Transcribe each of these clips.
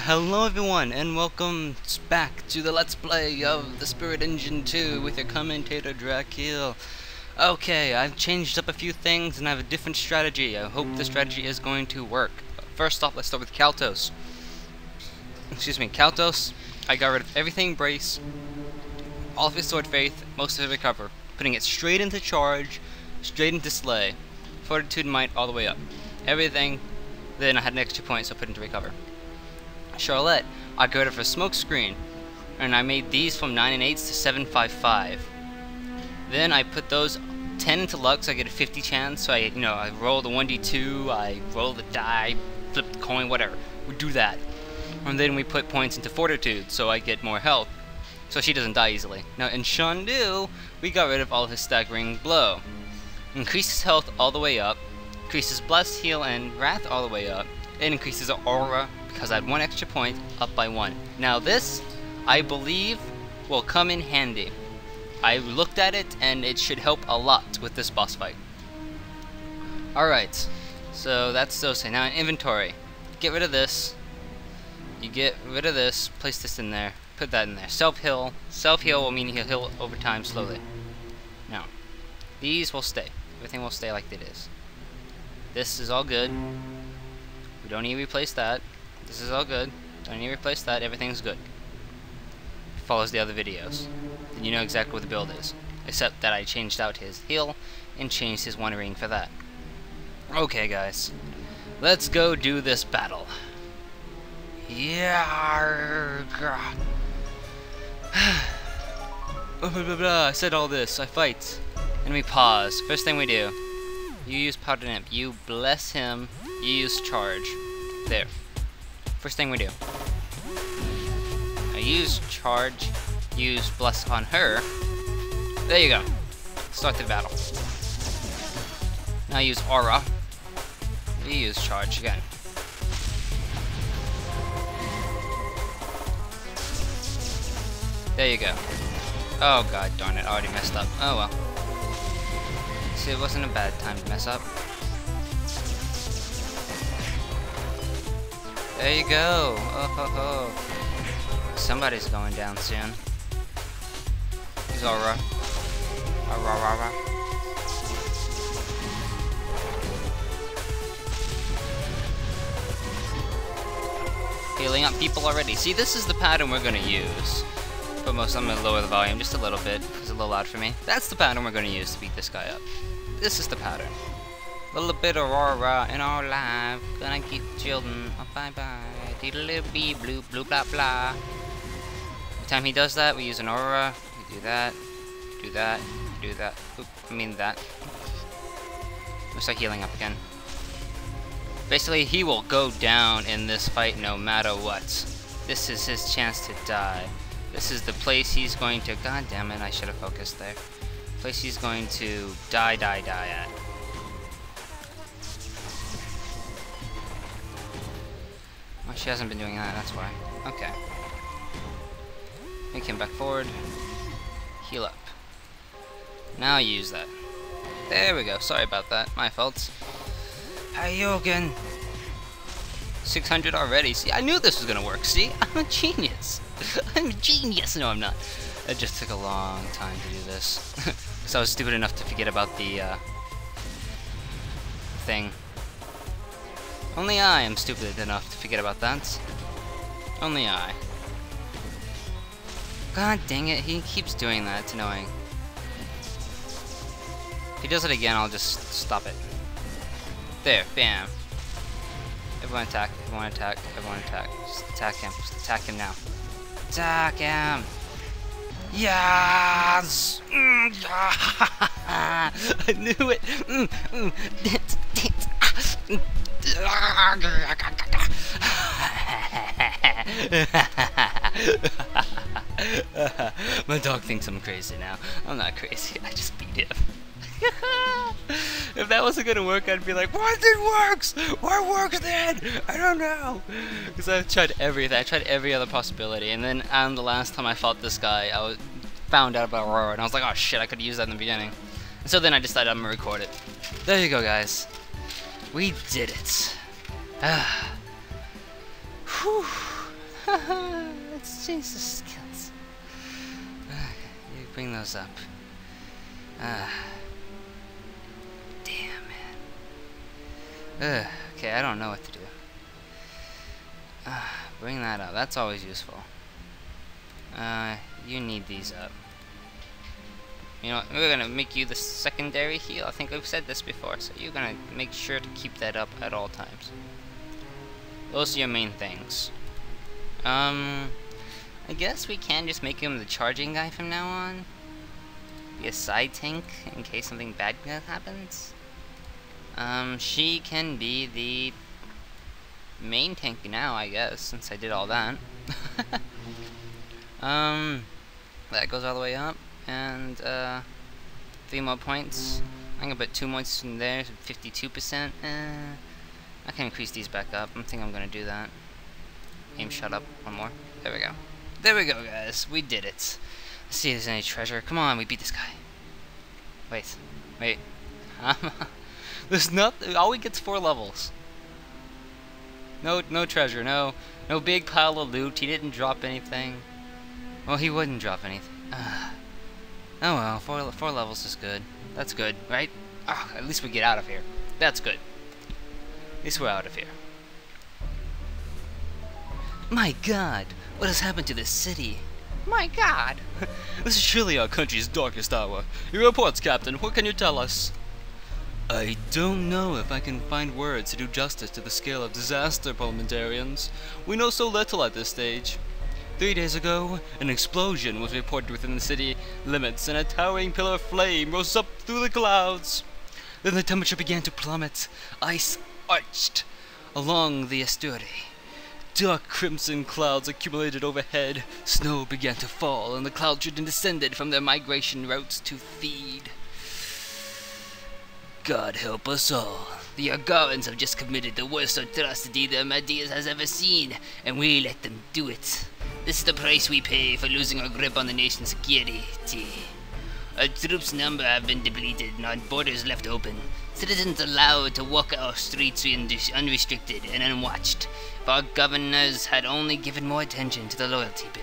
Hello everyone, and welcome back to the Let's Play of the Spirit Engine 2 with your commentator DRAKEAL. Okay, I've changed up a few things and I have a different strategy. I hope the strategy is going to work. First off, let's start with Kaltos. Kaltos, I got rid of everything Brace, all of his Sword Faith, most of his Recover, putting it straight into Charge, straight into Slay, Fortitude and Might all the way up. Everything, then I had an extra point, so I put into Recover. Charlotte, I got rid of her Smoke Screen, and I made these from 9 and 8s to 755. Then I put those 10 into luck, so I get a 50 chance. So I roll the 1d2, I roll the die, flip the coin, whatever. We do that, and then we put points into Fortitude, so I get more health, so she doesn't die easily. Now in Shandu, we got rid of all his Staggering Blow, increases health all the way up, increases Bless, Heal, and Wrath all the way up. It increases Aura, because I had one extra point, up by 1. Now this, I believe, will come in handy. I looked at it, and it should help a lot with this boss fight. Alright, so that's those things. Now in inventory, get rid of this. You get rid of this, place this in there, put that in there. Self-heal. Self-heal will mean he'll heal over time slowly. Now, these will stay. Everything will stay like it is. This is all good. We don't need to replace that. This is all good. Don't need to replace that. Everything's good. Follows the other videos. Then you know exactly what the build is. Except that I changed out his heal and changed his one ring for that. Okay, guys. Let's go do this battle. Yeah. I said all this. I fight. And we pause. First thing we do. You use Powder Imp. You bless him. You use Charge. There. First thing we do. I use Charge. Use Bless on her. There you go. Start the battle. Now use Aura. You use Charge again. There you go. Oh god darn it, I already messed up. Oh well. See, it wasn't a bad time to mess up. There you go. Oh ho ho. Somebody's going down soon. He's Aura. Aura. Healing up people already. See, this is the pattern we're gonna use. But I'm gonna lower the volume just a little bit. It's a little loud for me. That's the pattern we're gonna use to beat this guy up. This is the pattern. A little bit of Aura in our life. Gonna keep children. Oh, bye bye. Diddly-bee, blue, blue, blah, blah. Every time he does that, we use an Aura. We do that. Do that. Do that. Oop, I mean that. We'll start healing up again. Basically, he will go down in this fight no matter what. This is his chance to die. This is the place he's going to. God damn it! I should have focused there. Place he's going to die at. Well, she hasn't been doing that, that's why. Okay. Make him back forward. Heal up. Now use that. There we go. Sorry about that. My fault. Hayogen. 600 already. See, I knew this was gonna work. See? I'm a genius. I'm a genius. No, I'm not. It just took a long time to do this. Because I was stupid enough to forget about the thing. Only I am stupid enough to forget about that. Only I. God dang it, he keeps doing that. It's annoying. If he does it again, I'll just stop it. There, bam. Everyone attack, everyone attack, everyone attack. Just attack him. Just attack him now. Attack him! Yes! I knew it! My dog thinks I'm crazy now. I'm not crazy, I just beat him. If that wasn't gonna work, I'd be like, what it works? What works then? I don't know. Because I've tried everything. I tried every other possibility, and then the last time I fought this guy, I found out about Aurora, and I was like, oh shit, I could have used that in the beginning. And so then I decided I'm gonna record it. There you go, guys. We did it. Whew. Let's change the skills. You bring those up. Damn, man. Okay, I don't know what to do. Bring that up. That's always useful. You need these up. You know, we're gonna make you the secondary heal. I think we've said this before, so you're gonna make sure to keep that up at all times. Those are your main things. I guess we can just make him the charging guy from now on. Be a side tank in case something bad happens. She can be the main tank now, I guess, since I did all that. That goes all the way up, and 3 more points. I'm gonna put 2 points from there, 52%. I can increase these back up. I think I'm gonna do that. Aim shot up 1 more. There we go. There we go, guys. We did it. Let's see if there's any treasure. Come on, we beat this guy. Wait. There's not. All we get's 4 levels. No treasure. No big pile of loot. He didn't drop anything. Well, he wouldn't drop anything. Oh well, 4 levels is good. That's good, right? Oh, at least we get out of here. That's good. At least we're out of here. My God, what has happened to this city? My God! This is surely our country's darkest hour. Your reports, Captain. What can you tell us? I don't know if I can find words to do justice to the scale of disaster, parliamentarians. We know so little at this stage. 3 days ago, an explosion was reported within the city limits, and a towering pillar of flame rose up through the clouds. Then the temperature began to plummet. Ice arched along the estuary. Dark crimson clouds accumulated overhead. Snow began to fall, and the cloud children descended from their migration routes to feed. God help us all. The Argarans have just committed the worst atrocity the Amadeus has ever seen, and we let them do it. This is the price we pay for losing our grip on the nation's security. Our troops' number have been depleted and our borders left open. Citizens allowed to walk our streets unrestricted and unwatched, if our governors had only given more attention to the loyalty bill.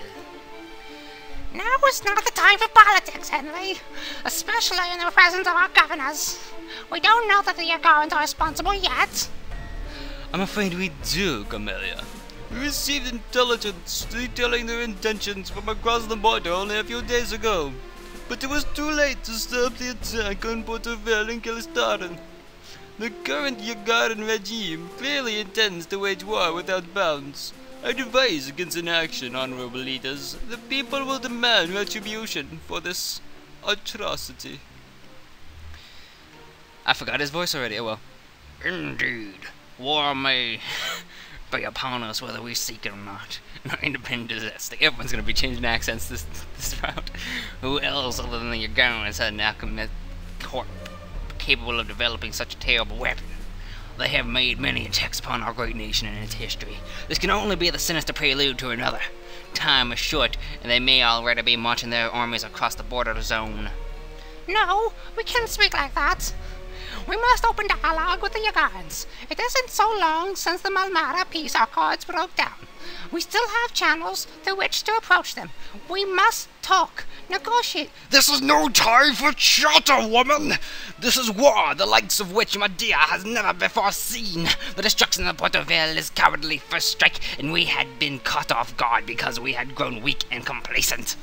Now is not the time for politics, Henry, especially in the presence of our governors. We don't know that the Argarans are responsible yet. I'm afraid we do, Camellia. We received intelligence detailing their intentions from across the border only a few days ago. But it was too late to stop the attack on Porterville and Kilistaren. The current Argaran regime clearly intends to wage war without bounds. I advise against inaction, honorable leaders. The people will demand retribution for this atrocity. I forgot his voice already, oh well. Indeed. War may be upon us whether we seek it or not. No independent disaster. Everyone's gonna be changing accents this route. Who else other than the Argarans had an alchemist corp capable of developing such a terrible weapon? They have made many attacks upon our great nation in its history. This can only be the sinister prelude to another. Time is short, and they may already be marching their armies across the border zone. No, we can't speak like that. We must open dialogue with the Argarans. It isn't so long since the Malmara peace accords broke down. We still have channels through which to approach them. We must talk, negotiate. This is no time for chatter, woman! This is war, the likes of which Medea has never before seen. The destruction of Porterville is cowardly first strike, and we had been caught off guard because we had grown weak and complacent.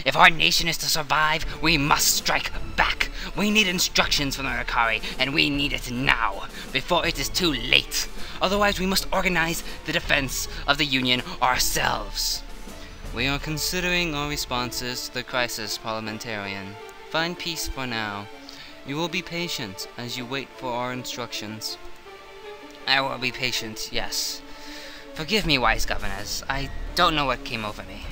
If our nation is to survive, we must strike back. We need instructions from the Rakari, and we need it now, before it is too late. Otherwise, we must organize the defense of the Union ourselves. We are considering our responses to the crisis, parliamentarian. Find peace for now. You will be patient as you wait for our instructions. I will be patient, yes. Forgive me, wise governors. I don't know what came over me.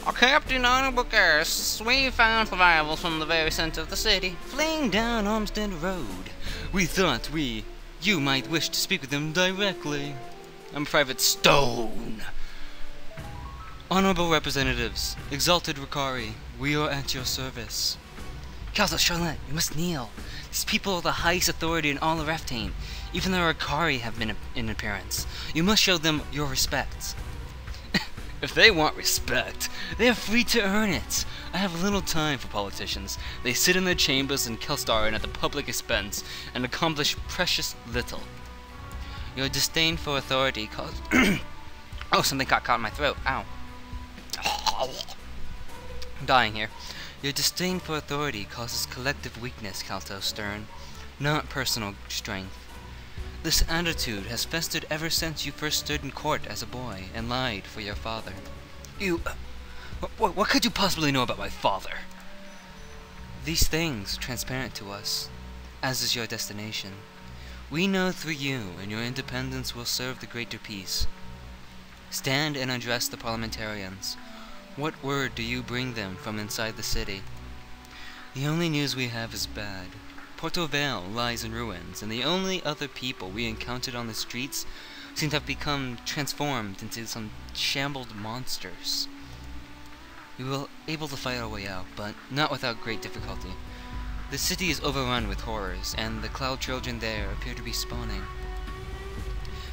Our captain, honorable guests, we found survivals from the very center of the city, fleeing down Olmsted Road. We thought you might wish to speak with them directly. I'm Private Stone. Honorable representatives, exalted Rakari, we are at your service. Council Charlotte, you must kneel. These people are the highest authority in all of Reftane. Even the Rakari have been in appearance. You must show them your respect. If they want respect, they are free to earn it. I have little time for politicians. They sit in their chambers in Kelstarin at the public expense and accomplish precious little. Your disdain for authority causes... Oh, something got caught in my throat. Ow. I'm dying here. Your disdain for authority causes collective weakness, Calto Stern, not personal strength. This attitude has festered ever since you first stood in court as a boy and lied for your father. You... What could you possibly know about my father? These things are transparent to us, as is your destination. We know through you, and your independence will serve the greater peace. Stand and address the parliamentarians. What word do you bring them from inside the city? The only news we have is bad. Porto Vale lies in ruins, and the only other people we encountered on the streets seem to have become transformed into some shambled monsters. We were able to fight our way out, but not without great difficulty. The city is overrun with horrors, and the Cloud Children there appear to be spawning.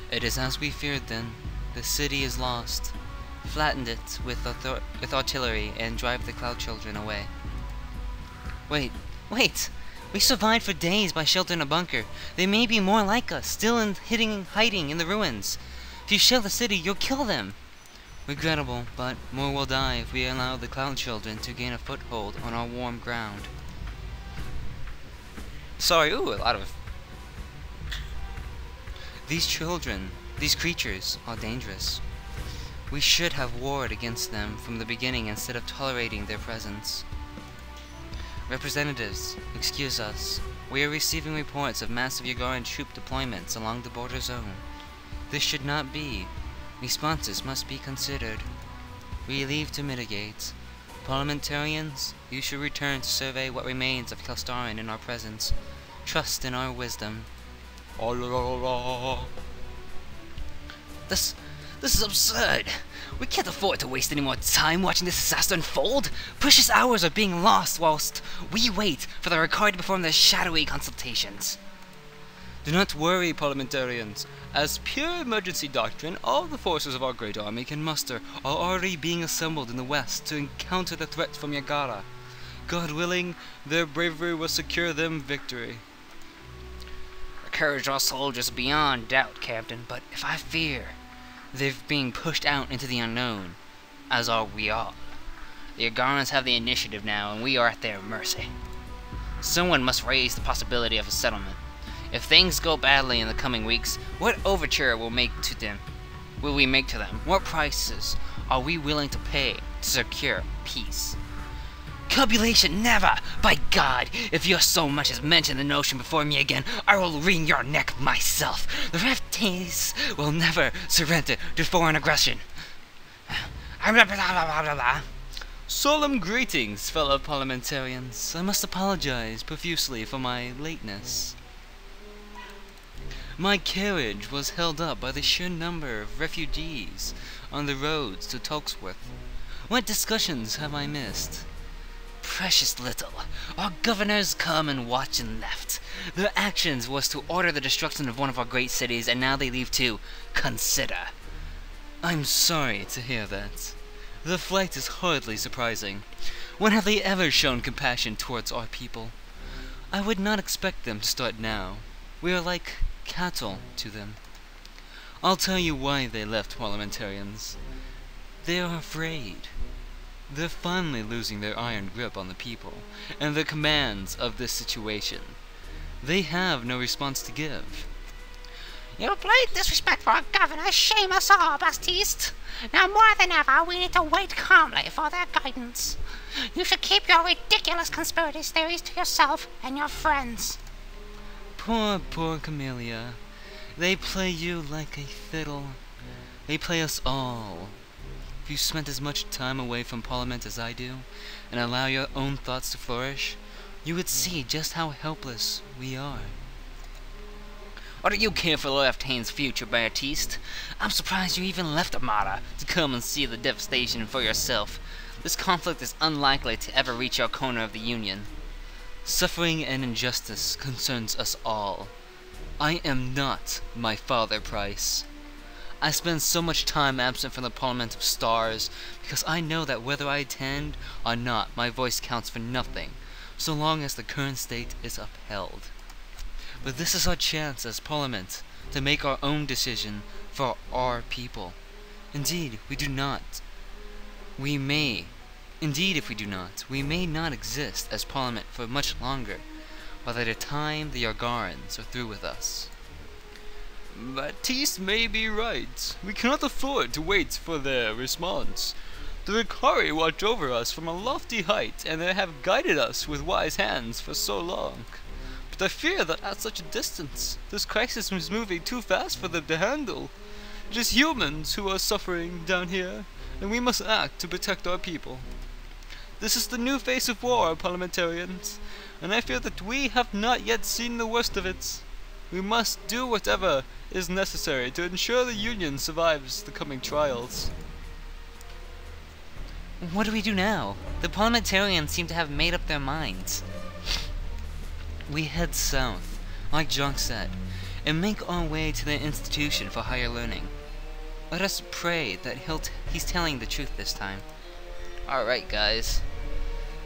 It is as we feared then. The city is lost. Flattened it with artillery and drive the Cloud Children away. Wait! We survived for days by shelter in a bunker. They may be more like us, still hiding in the ruins. If you shell the city, you'll kill them. Regrettable, but more will die if we allow the Cloud Children to gain a foothold on our warm ground. Sorry, ooh, a lot of... These creatures, are dangerous. We should have warred against them from the beginning instead of tolerating their presence. Representatives, excuse us. We are receiving reports of massive Yagaran troop deployments along the border zone. This should not be. Responses must be considered. We leave to mitigate. Parliamentarians, you should return to survey what remains of Kelstarin in our presence. Trust in our wisdom. This is absurd. We can't afford to waste any more time watching this disaster unfold. Precious hours are being lost whilst we wait for the Rakari to perform their shadowy consultations. Do not worry, parliamentarians. As pure emergency doctrine, all the forces of our great army can muster are already being assembled in the west to encounter the threat from Yagara. God willing, their bravery will secure them victory. The courage of our soldiers is beyond doubt, Captain, but if I fear they're being pushed out into the unknown, as are we all. The Yagarans have the initiative now, and we are at their mercy. Someone must raise the possibility of a settlement. If things go badly in the coming weeks, what overture will we make to them? What prices are we willing to pay to secure peace? Copulation, never! By God, if you so much as mention the notion before me again, I will wring your neck myself. The Reftanes will never surrender to foreign aggression. Solemn greetings, fellow parliamentarians. I must apologize profusely for my lateness. My carriage was held up by the sheer number of refugees on the roads to Tolksworth. What discussions have I missed? Precious little. Our governors come and watch and left. Their actions was to order the destruction of one of our great cities, and now they leave to consider. I'm sorry to hear that. The flight is hardly surprising. When have they ever shown compassion towards our people? I would not expect them to start now. We are like cattle to them. I'll tell you why they left, parliamentarians. They are afraid. They're finally losing their iron grip on the people, and their commands of this situation. They have no response to give. You blatant disrespect for our governor shame us all, Baptiste. Now more than ever, we need to wait calmly for their guidance. You should keep your ridiculous conspiracy theories to yourself and your friends. Poor Camellia. They play you like a fiddle. They play us all. If you spent as much time away from Parliament as I do, and allow your own thoughts to flourish, you would see just how helpless we are. What do you care for Leftane's future, Baptiste? I'm surprised you even left Armada to come and see the devastation for yourself. This conflict is unlikely to ever reach your corner of the Union. Suffering and injustice concerns us all. I am not my father Price. I spend so much time absent from the Parliament of Stars because I know that whether I attend or not, my voice counts for nothing, so long as the current state is upheld. But this is our chance as Parliament to make our own decision for our people. Indeed, we do not. We may. Indeed, if we do not, we may not exist as Parliament for much longer, by the time the Argarans are through with us. Baptiste may be right. We cannot afford to wait for their response. The Ricari watch over us from a lofty height, and they have guided us with wise hands for so long. But I fear that at such a distance, this crisis is moving too fast for them to handle. It is humans who are suffering down here, and we must act to protect our people. This is the new face of war, parliamentarians, and I fear that we have not yet seen the worst of it. We must do whatever is necessary to ensure the Union survives the coming trials. What do we do now? The parliamentarians seem to have made up their minds. We head south, like John said, and make our way to the institution for higher learning. Let us pray that he's telling the truth this time. Alright, guys.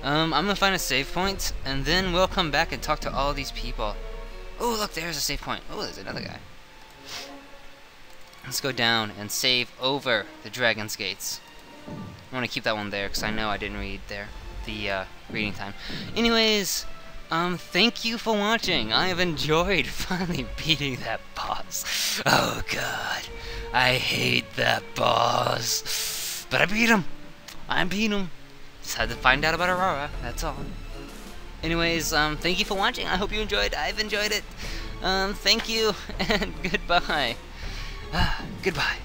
I'm gonna find a save point, and then we'll come back and talk to all these people. Oh, look, there's a save point. Oh, there's another guy. Let's go down and save over the Dragon's Gates. I want to keep that one there, because I know I didn't read there. The, reading time. Anyways, thank you for watching. I have enjoyed finally beating that boss. Oh, God. I hate that boss. But I beat him. I beat him. Just had to find out about Aurora, that's all. Anyways, thank you for watching. I hope you enjoyed. I've enjoyed it. Thank you, and goodbye. Goodbye.